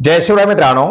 जय शिवराय मित्रांनो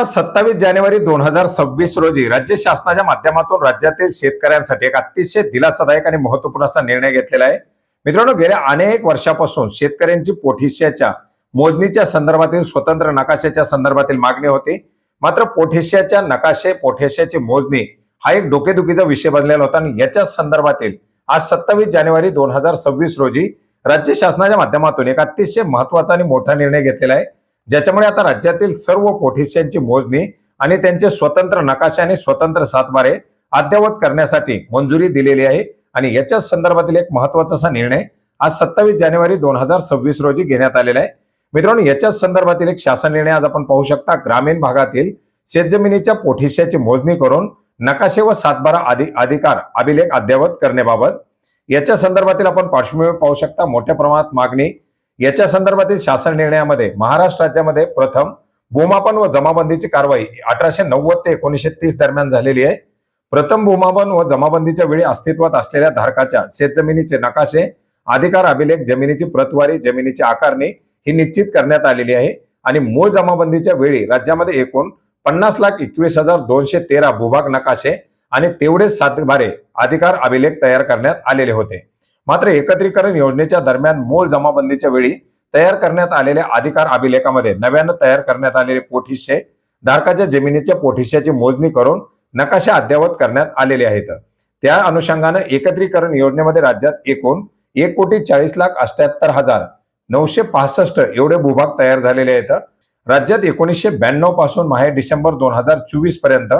27 जानेवारी 2026 रोजी राज्य शासनाच्या माध्यमातून राज्यातील शेतकऱ्यांसाठी एक अतिशय दिलासादायक आणि महत्त्वपूर्ण असा निर्णय घेतलेला आहे। मित्रांनो, गेल्या अनेक वर्षापासून शेतकऱ्यांची पोटहिस्साच्या मोजणीच्या संदर्भातील स्वतंत्र नकाशाच्या संदर्भातील मागणी होती। मात्र पोटहिस्साच्या नकाशे पोटहिस्साची मोजणी हा एक डोकेदुखीचा विषय बनलेला होता आणि याच्या संदर्भातील आज 27 जानेवारी 2026 रोजी राज्य शासनाच्या माध्यमातून एक अतिशय महत्त्वाचा आणि मोठा निर्णय घेतलेला आहे, ज्याच्यामुळे आता राज्यातील सर्व पोटहिस्सांची मोजणी आणि त्यांचे स्वतंत्र नकाशे आणि स्वतंत्र सातबारे अद्ययावत करण्यासाठी मंजुरी दिलेली आहे। आणि याच्या संदर्भातील एक महत्त्वाचा असा निर्णय आज 27 जानेवारी 2026 रोजी घेण्यात आलेला आहे। मित्रांनो, याच्या संदर्भातील एक शासन निर्णय आज आपण पाहू शकता। ग्रामीण भागातील शेतजमिनीच्या पोटहिस्साची मोजणी करून नकाशे व सातबारा अधिकार अभिलेख अद्ययावत करण्याबाबत याच्या संदर्भातील आपण पार्श्वभूमी पाहू शकता। मोठ्या प्रमाणात मागणी याच्या संदर्भातील शासन निर्णयामध्ये महाराष्ट्र राज्यामध्ये प्रथम भूमापन व जमाबंदीची कारवाई 1890 ते 1930 दरम्यान झालेली आहे। प्रथम भूमापन व जमाबंदीच्या वेळी अस्तित्वात असलेल्या धारकाच्या शेतजमिनीचे नकाशे अधिकार अभिलेख जमिनीची प्रतवारी जमिनीची आकारणी ही निश्चित करण्यात आलेली आहे। आणि मूळ जमाबंदीच्या वेळी राज्यामध्ये एकूण 50,21,213 भूभाग नकाशे आणि तेवढेच सातबारे अधिकार अभिलेख तयार करण्यात आलेले होते। मात्र एकत्रीकरण योजनेच्या दरम्यान मूळ जमाबंदीच्या वेळी तयार करण्यात आलेल्या अधिकार अभिलेखामध्ये नव्यानं तयार करण्यात आलेले पोटहिस्से धारकाच्या जमिनीच्या पोटहिस्साची मोजणी करून नकाशे अद्ययावत करण्यात आलेले आहेत। त्या अनुषंगाने एकत्रीकरण योजनेमध्ये राज्यात एकूण 1,40,78,965 एवढे भूभाग तयार झालेले आहेत। राज्यात 1992 पासून माहे डिसेंबर 2024 पर्यंत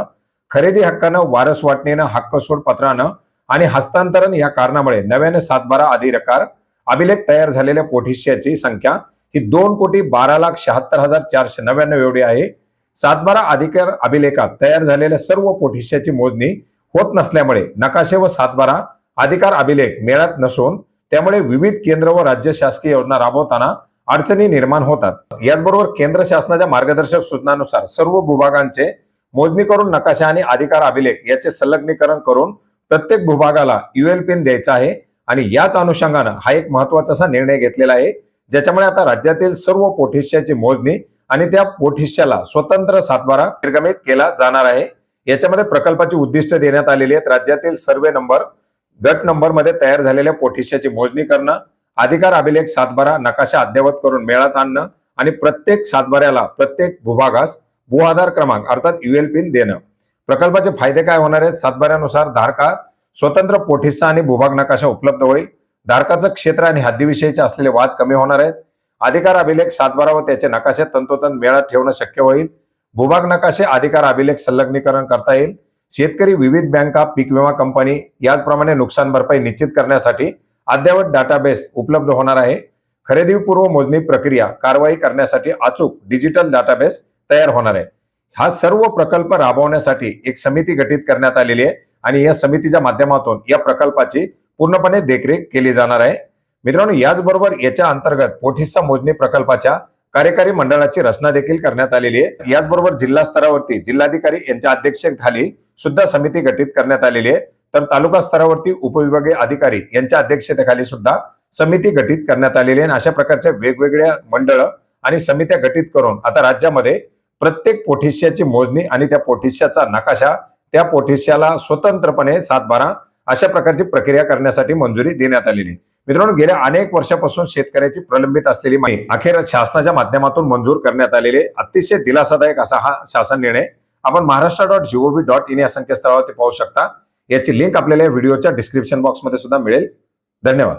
खरेदी हक्कानं वारस वाटणीनं हक्क सोड पत्रानं आणि हस्तांतरण या कारणामुळे नव्याने सातबारा अधिकार अभिलेख तयार झालेल्या पोटहिस्साची संख्या ही 2,12,76,499 एवढी आहे। सातबारा अधिकार अभिलेखात तयार झालेल्या सर्व पोटहिस्साची मोजणी होत नसल्यामुळे नकाशे व सातबारा अधिकार अभिलेख मिळत नसून त्यामुळे विविध केंद्र व राज्य शासकीय योजना राबवताना अडचणी निर्माण होतात। याचबरोबर केंद्र शासनाच्या मार्गदर्शक सूचनानुसार सर्व भूभागांचे मोजणी करून नकाशा आणि अधिकार अभिलेख याचे संलग्नीकरण करून प्रत्येक भूभागाला यूएल पिन द्यायचा आहे। आणि याच अनुषंगाने हा एक महत्त्वाचा असा निर्णय घेतलेला आहे, ज्याच्यामुळे आता राज्यातील सर्व पोटहिस्साची मोजणी आणि त्या पोटहिस्साला स्वतंत्र सातबारा निर्गमित केला जाणार आहे। याच्यामध्ये प्रकल्पाची उद्दिष्ट देण्यात आलेली आहेत। राज्यातील सर्वे नंबर गट नंबर मध्ये तयार झालेल्या पोटहिस्साची मोजणी करणं, अधिकार अभिलेख सातबारा नकाशा अद्ययावत करून मेळात आणणं आणि प्रत्येक सातबाऱ्याला प्रत्येक भूभागास भू आधार क्रमांक अर्थात यूएल पिन देणं। प्रकल्पाचे फायदे काय होणार आहेत? सातबाऱ्यानुसार धारका स्वतंत्र पोटहिस्सा आणि भूभाग नकाशा उपलब्ध होईल। धारकाचं क्षेत्र आणि हद्दीविषयीचे असलेले वाद कमी होणार आहेत। अधिकार अभिलेख सातबारा व त्याचे नकाशे तंतोतंत मेळात ठेवणं शक्य होईल। भूभाग नकाशे अधिकार अभिलेख संलग्नीकरण करता येईल। शेतकरी विविध बँका पीक विमा कंपनी याचप्रमाणे नुकसान भरपाई निश्चित करण्यासाठी अद्ययावत डाटाबेस उपलब्ध होणार आहे। खरेदीपूर्व मोजणी प्रक्रिया कारवाई करण्यासाठी अचूक डिजिटल डाटाबेस तयार होणार आहे। हा सर्व प्रकल्प राबवण्यासाठी एक समिती गठीत करण्यात आलेली आहे आणि या समितीच्या माध्यमातून या प्रकल्पाची पूर्णपणे देखरेख केली जाणार आहे। मित्रांनो, याचबरोबर याच्या अंतर्गत पोटहिस्सा मोजणी प्रकल्पाच्या कार्यकारी मंडळाची रचना देखील करण्यात आलेली आहे। याचबरोबर जिल्हा स्तरावरती जिल्हाधिकारी यांच्या अध्यक्षतेखाली सुद्धा समिती गठीत करण्यात आलेली आहे, तर तालुका स्तरावरती उपविभागीय अधिकारी यांच्या अध्यक्षतेखाली सुद्धा समिती गठीत करण्यात आलेली आहे। अशा प्रकारच्या वेगवेगळ्या मंडळ आणि समित्या गठीत करून आता राज्यामध्ये प्रत्येक पोटहिस्साची मोजणी आणि त्या पोटहिस्साचा नकाशा त्या पोटहिस्साला स्वतंत्रपणे सातबारा अशा प्रकारची प्रक्रिया करण्यासाठी मंजुरी देण्यात आलेली आहे। मित्रांनो, गेल्या अनेक वर्षापासून शेतकऱ्याची प्रलंबित असलेली मागणी अखेर शासनाच्या माध्यमातून मंजूर करण्यात आलेली आहे। अतिशय दिलासादायक असा हा शासन निर्णय आपण महाराष्ट्र.gov.in या संकेतस्थळावरती पाहू शकता। याची लिंक आपल्याला व्हिडिओच्या डिस्क्रिप्शन बॉक्समध्ये सुद्धा मिळेल। धन्यवाद।